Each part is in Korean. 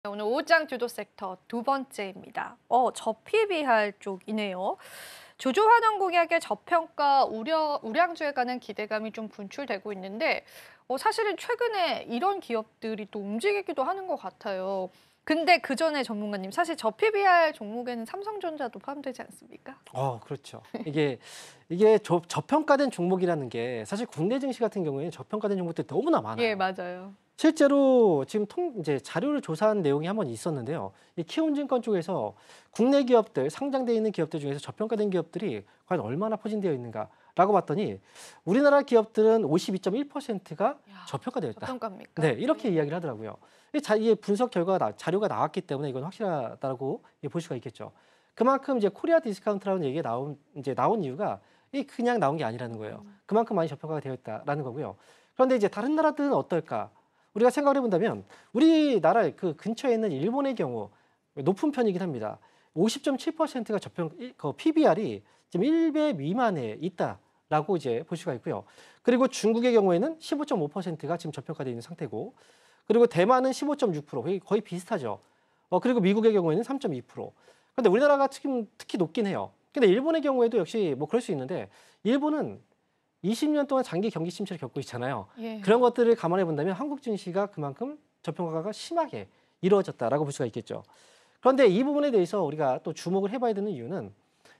오늘 오장 주도 섹터 두 번째입니다. 저PBR 쪽이네요. 조조환원 공약의 저평가 우량주에 관한 기대감이 좀 분출되고 있는데 사실은 최근에 이런 기업들이 또 움직이기도 하는 것 같아요. 근데 그 전에 전문가님, 사실 저PBR 종목에는 삼성전자도 포함되지 않습니까? 그렇죠. 이게 저평가된 종목이라는 게 사실 국내 증시 같은 경우에는 저평가된 종목들이 너무나 예, 많아요. 맞아요. 실제로 지금 이제 자료를 조사한 내용이 한번 있었는데요. 이 키움증권 쪽에서 국내 기업들, 상장돼 있는 기업들 중에서 저평가된 기업들이 과연 얼마나 포진되어 있는가라고 봤더니 우리나라 기업들은 52.1%가 야, 저평가되어 있다. 저평가입니까? 네, 이렇게 이야기를 하더라고요. 이게 분석 결과가 자료가 나왔기 때문에 이건 확실하다고 볼 수가 있겠죠. 그만큼 이제 코리아 디스카운트라는 얘기가 나온 이유가 이 그냥 나온 게 아니라는 거예요. 그만큼 많이 저평가가 되어 있다라는 거고요. 그런데 이제 다른 나라들은 어떨까? 우리가 생각을 해본다면 우리나라 그 근처에 있는 일본의 경우 높은 편이긴 합니다. 50.7%가 PBR이 지금 1배 미만에 있다라고 이제 볼 수가 있고요. 그리고 중국의 경우에는 15.5%가 지금 저평가되어 있는 상태고, 그리고 대만은 15.6%, 거의 비슷하죠. 그리고 미국의 경우에는 3.2%. 그런데 우리나라가 지금 특히 높긴 해요. 근데 일본의 경우에도 역시 뭐 그럴 수 있는데, 일본은 20년 동안 장기 경기 침체를 겪고 있잖아요. 예. 그런 것들을 감안해 본다면 한국 증시가 그만큼 저평가가 심하게 이루어졌다라고 볼 수가 있겠죠. 그런데 이 부분에 대해서 우리가 또 주목을 해봐야 되는 이유는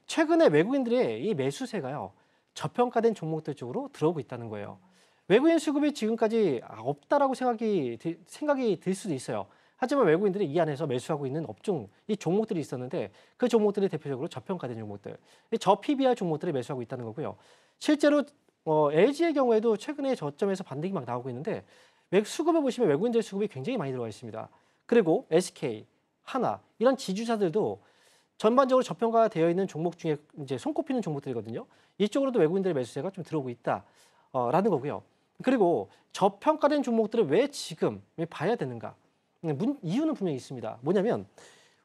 최근에 외국인들의 이 매수세가요, 저평가된 종목들 쪽으로 들어오고 있다는 거예요. 외국인 수급이 지금까지 없다라고 생각이 들 수도 있어요. 하지만 외국인들이 이 안에서 매수하고 있는 업종, 이 종목들이 있었는데 그 종목들이 대표적으로 저평가된 종목들, 저 PBR 종목들을 매수하고 있다는 거고요. 실제로 LG의 경우에도 최근에 저점에서 반등이 막 나오고 있는데 수급을 보시면 외국인들 수급이 굉장히 많이 들어가 있습니다. 그리고 SK, 하나 이런 지주사들도 전반적으로 저평가가 되어 있는 종목 중에 이제 손꼽히는 종목들이거든요. 이쪽으로도 외국인들의 매수세가 좀 들어오고 있다라는 거고요. 그리고 저평가된 종목들을 왜 지금 봐야 되는가? 이유는 분명히 있습니다. 뭐냐면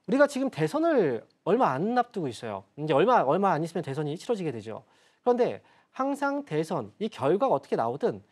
우리가 지금 대선을 얼마 안 앞두고 있어요. 이제 얼마 안 있으면 대선이 치러지게 되죠. 그런데 항상 대선 이 결과가 어떻게 나오든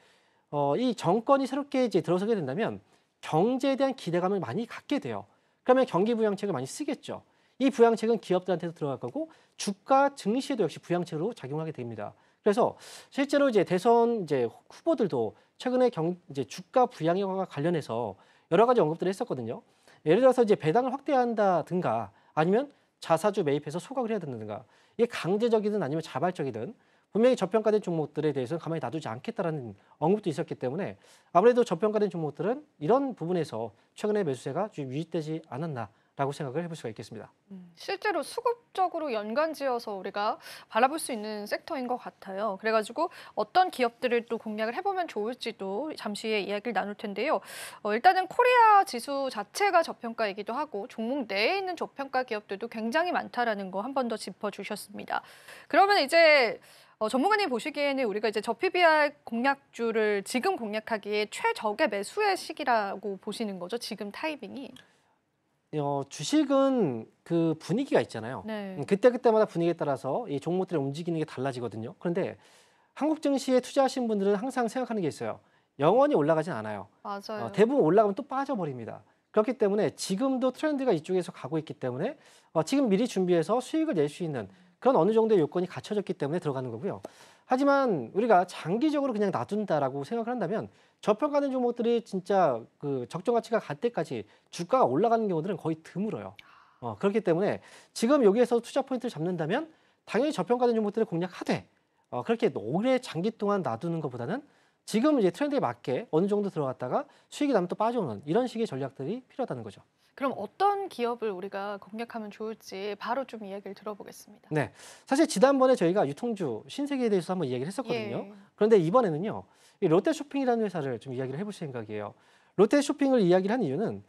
이 정권이 새롭게 이제 들어서게 된다면 경제에 대한 기대감을 많이 갖게 돼요. 그러면 경기 부양책을 많이 쓰겠죠. 이 부양책은 기업들한테도 들어갈 거고 주가 증시에도 역시 부양책으로 작용하게 됩니다. 그래서 실제로 이제 대선 이제 후보들도 최근에 이제 주가 부양과 관련해서 여러 가지 언급들을 했었거든요. 예를 들어서 이제 배당을 확대한다든가 아니면 자사주 매입해서 소각을 해야 된다든가, 이게 강제적이든 아니면 자발적이든 분명히 저평가된 종목들에 대해서는 가만히 놔두지 않겠다라는 언급도 있었기 때문에 아무래도 저평가된 종목들은 이런 부분에서 최근에 매수세가 좀 유입되지 않았나라고 생각을 해볼 수가 있겠습니다. 실제로 수급적으로 연관지어서 우리가 바라볼 수 있는 섹터인 것 같아요. 그래가지고 어떤 기업들을 또 공략을 해보면 좋을지도 잠시 후에 이야기를 나눌 텐데요. 일단은 코리아 지수 자체가 저평가이기도 하고 종목 내에 있는 저평가 기업들도 굉장히 많다라는 거 한 번 더 짚어주셨습니다. 그러면 이제 전문가님 보시기에는 우리가 이제 저PBR 공략주를 지금 공략하기에 최적의 매수의 시기라고 보시는 거죠? 지금 타이밍이? 주식은 그 분위기가 있잖아요. 네. 그때그때마다 분위기에 따라서 이 종목들이 움직이는 게 달라지거든요. 그런데 한국 증시에 투자하신 분들은 항상 생각하는 게 있어요. 영원히 올라가진 않아요. 맞아요. 대부분 올라가면 또 빠져버립니다. 그렇기 때문에 지금도 트렌드가 이쪽에서 가고 있기 때문에 지금 미리 준비해서 수익을 낼 수 있는 그런 어느 정도의 요건이 갖춰졌기 때문에 들어가는 거고요. 하지만 우리가 장기적으로 그냥 놔둔다라고 생각을 한다면 저평가된 종목들이 진짜 그 적정 가치가 갈 때까지 주가가 올라가는 경우들은 거의 드물어요. 그렇기 때문에 지금 여기에서 투자 포인트를 잡는다면 당연히 저평가된 종목들을 공략하되 그렇게 오래 장기 동안 놔두는 것보다는 지금 이제 트렌드에 맞게 어느 정도 들어갔다가 수익이 나면 또 빠져오는 이런 식의 전략들이 필요하다는 거죠. 그럼 어떤 기업을 우리가 공략하면 좋을지 바로 좀 이야기를 들어보겠습니다. 네, 사실 지난번에 저희가 유통주 신세계에 대해서 한번 이야기를 했었거든요. 예. 그런데 이번에는요, 이 롯데쇼핑이라는 회사를 좀 이야기를 해볼 생각이에요. 롯데쇼핑을 이야기를 한 이유는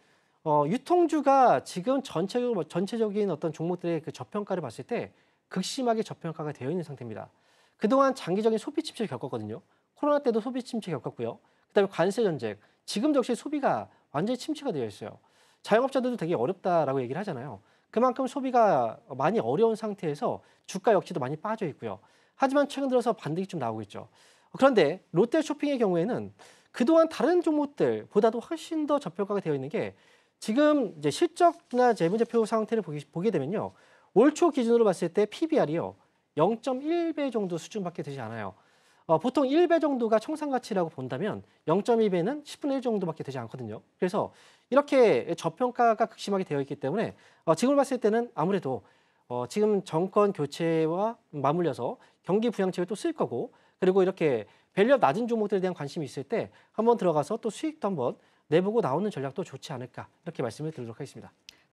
유통주가 지금 전체적인 어떤 종목들의 그 저평가를 봤을 때 극심하게 저평가가 되어 있는 상태입니다. 그동안 장기적인 소비 침체를 겪었거든요. 코로나 때도 소비 침체 겪었고요. 그다음에 관세 전쟁, 지금도 역시 소비가 완전히 침체가 되어 있어요. 자영업자들도 되게 어렵다라고 얘기를 하잖아요. 그만큼 소비가 많이 어려운 상태에서 주가 역시도 많이 빠져 있고요. 하지만 최근 들어서 반등이 좀 나오고 있죠. 그런데 롯데쇼핑의 경우에는 그동안 다른 종목들보다도 훨씬 더 저평가가 되어 있는 게 지금 이제 실적이나 재무제표 상태를 보게 되면요. 올 초 기준으로 봤을 때 PBR이요. 0.1배 정도 수준밖에 되지 않아요. 보통 1배 정도가 청산가치라고 본다면 0.2배는 10분의 1 정도밖에 되지 않거든요. 그래서 이렇게 저평가가 극심하게 되어 있기 때문에 지금을 봤을 때는 아무래도 지금 정권 교체와 맞물려서 경기 부양책을 또 쓸 거고 그리고 이렇게 밸류업 낮은 종목들에 대한 관심이 있을 때 한번 들어가서 또 수익도 한번 내보고 나오는 전략도 좋지 않을까 이렇게 말씀을 드리도록 하겠습니다.